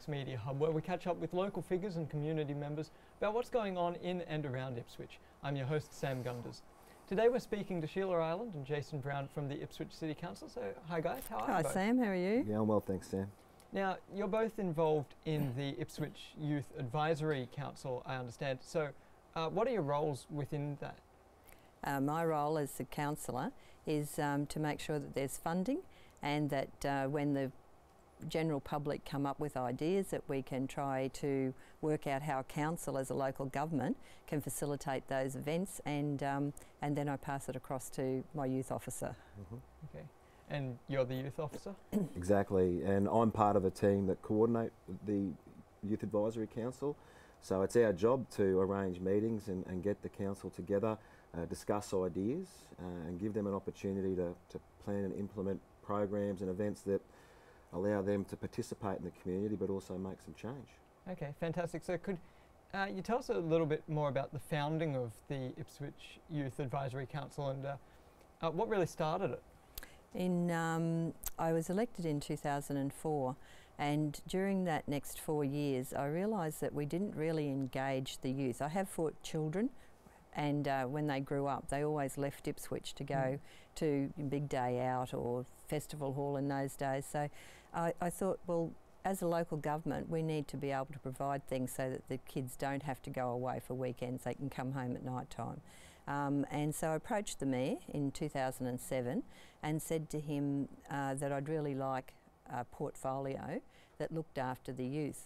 Ipswich's media hub, where we catch up with local figures and community members about what's going on in and around Ipswich. I'm your host, Sam Gunders. Today we're speaking to Sheila Ireland and Jason Brown from the Ipswich City Council. So, hi guys, how are you both? Hi Sam, how are you? Yeah, I'm well, thanks Sam. Now, you're both involved in the Ipswich Youth Advisory Council, I understand. So, what are your roles within that? My role as the councillor is to make sure that there's funding and that when the general public come up with ideas, that we can try to work out how council as a local government can facilitate those events, and then I pass it across to my youth officer. Mm-hmm. Okay. And you're the youth officer? Exactly, and I'm part of a team that coordinate the Youth Advisory Council. So it's our job to arrange meetings and get the council together, discuss ideas and give them an opportunity to plan and implement programs and events that allow them to participate in the community but also make some change. Okay, fantastic. So could you tell us a little bit more about the founding of the Ipswich Youth Advisory Council and what really started it? I was elected in 2004, and during that next 4 years I realised that we didn't really engage the youth. I have 4 children, and when they grew up they always left Ipswich to go to Big Day Out or Festival Hall in those days. So I thought, well, as a local government we need to be able to provide things so that the kids don't have to go away for weekends, they can come home at night time. And so I approached the Mayor in 2007 and said to him that I'd really like a portfolio that looked after the youth.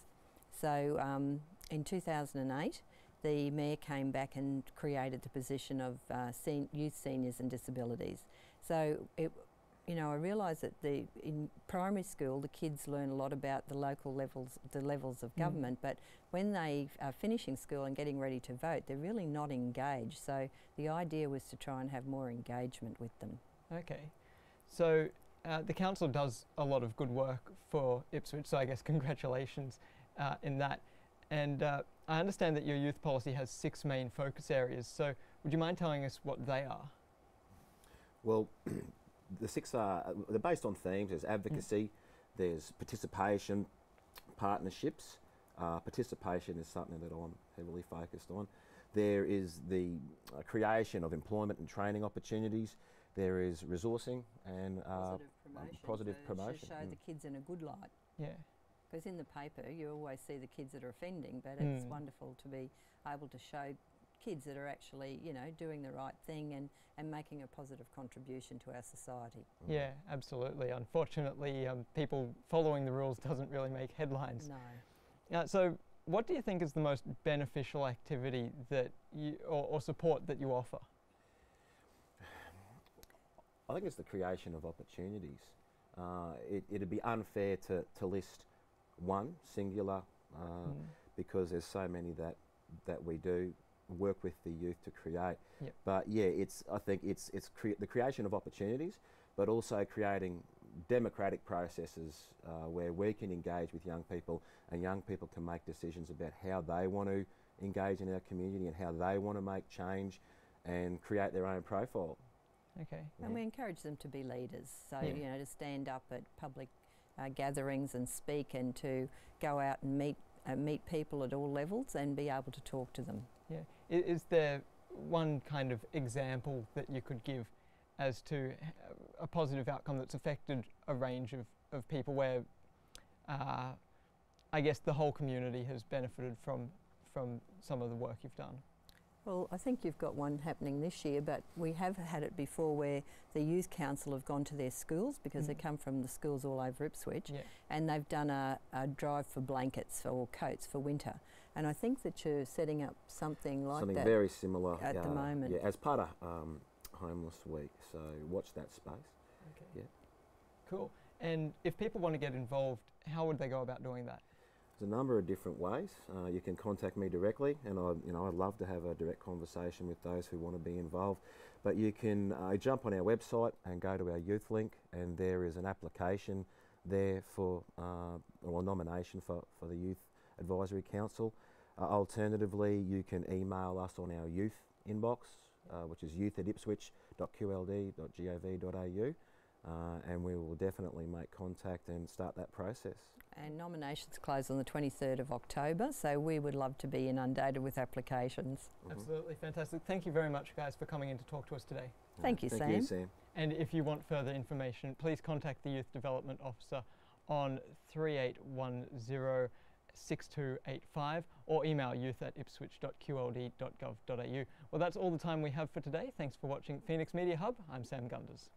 So in 2008 the Mayor came back and created the position of Youth Seniors and Disabilities. So I realised that in primary school the kids learn a lot about the local levels, the levels of government, but when they are finishing school and getting ready to vote, they're really not engaged. So the idea was to try and have more engagement with them. Okay, so the council does a lot of good work for Ipswich, so I guess congratulations in that. And I understand that your youth policy has 6 main focus areas, so would you mind telling us what they are? Well, the 6 they're based on themes. There's advocacy, there's participation, partnerships. Participation is something that I'm heavily focused on. There is the creation of employment and training opportunities. There is resourcing and positive promotion. To show the kids in a good light. Yeah. Because in the paper you always see the kids that are offending, but it's wonderful to be able to show kids that are actually, doing the right thing and making a positive contribution to our society. Yeah, absolutely. Unfortunately, people following the rules doesn't really make headlines. No. So what do you think is the most beneficial activity that or support that you offer? I think it's the creation of opportunities. It'd be unfair to list one singular because there's so many that we do work with the youth to create. Yep. But yeah, I think it's the creation of opportunities, but also creating democratic processes where we can engage with young people and young people can make decisions about how they want to engage in our community and how they want to make change and create their own profile. Okay. And we encourage them to be leaders, so to stand up at public gatherings and speak, and to go out and meet people at all levels and be able to talk to them. Yeah. Is there one kind of example that you could give as to a positive outcome that's affected a range of people where I guess the whole community has benefited from some of the work you've done? Well, I think you've got one happening this year, but we have had it before where the Youth Council have gone to their schools, because they come from the schools all over Ipswich, and they've done a drive for blankets or coats for winter. And I think that you're setting up something like that. Something very similar at the moment. Yeah, as part of Homeless Week, so watch that space. Okay. Yeah. Cool. And if people want to get involved, how would they go about doing that? There's a number of different ways. You can contact me directly, and I'd love to have a direct conversation with those who want to be involved. But you can jump on our website and go to our youth link, and there is an application there for or a nomination for the Youth Advisory Council. Alternatively, you can email us on our youth inbox, which is youth@ipswich.qld.gov.au. and we will definitely make contact and start that process. And nominations close on the 23rd of October, so we would love to be inundated with applications. Absolutely fantastic. Thank you very much, guys, for coming in to talk to us today. Thank you, Sam. Thank you, Sam. And if you want further information, please contact the Youth Development Officer on 3810-6285 or email youth@ipswich.qld.gov.au. Well, that's all the time we have for today. Thanks for watching Phoenix Media Hub. I'm Sam Gunders.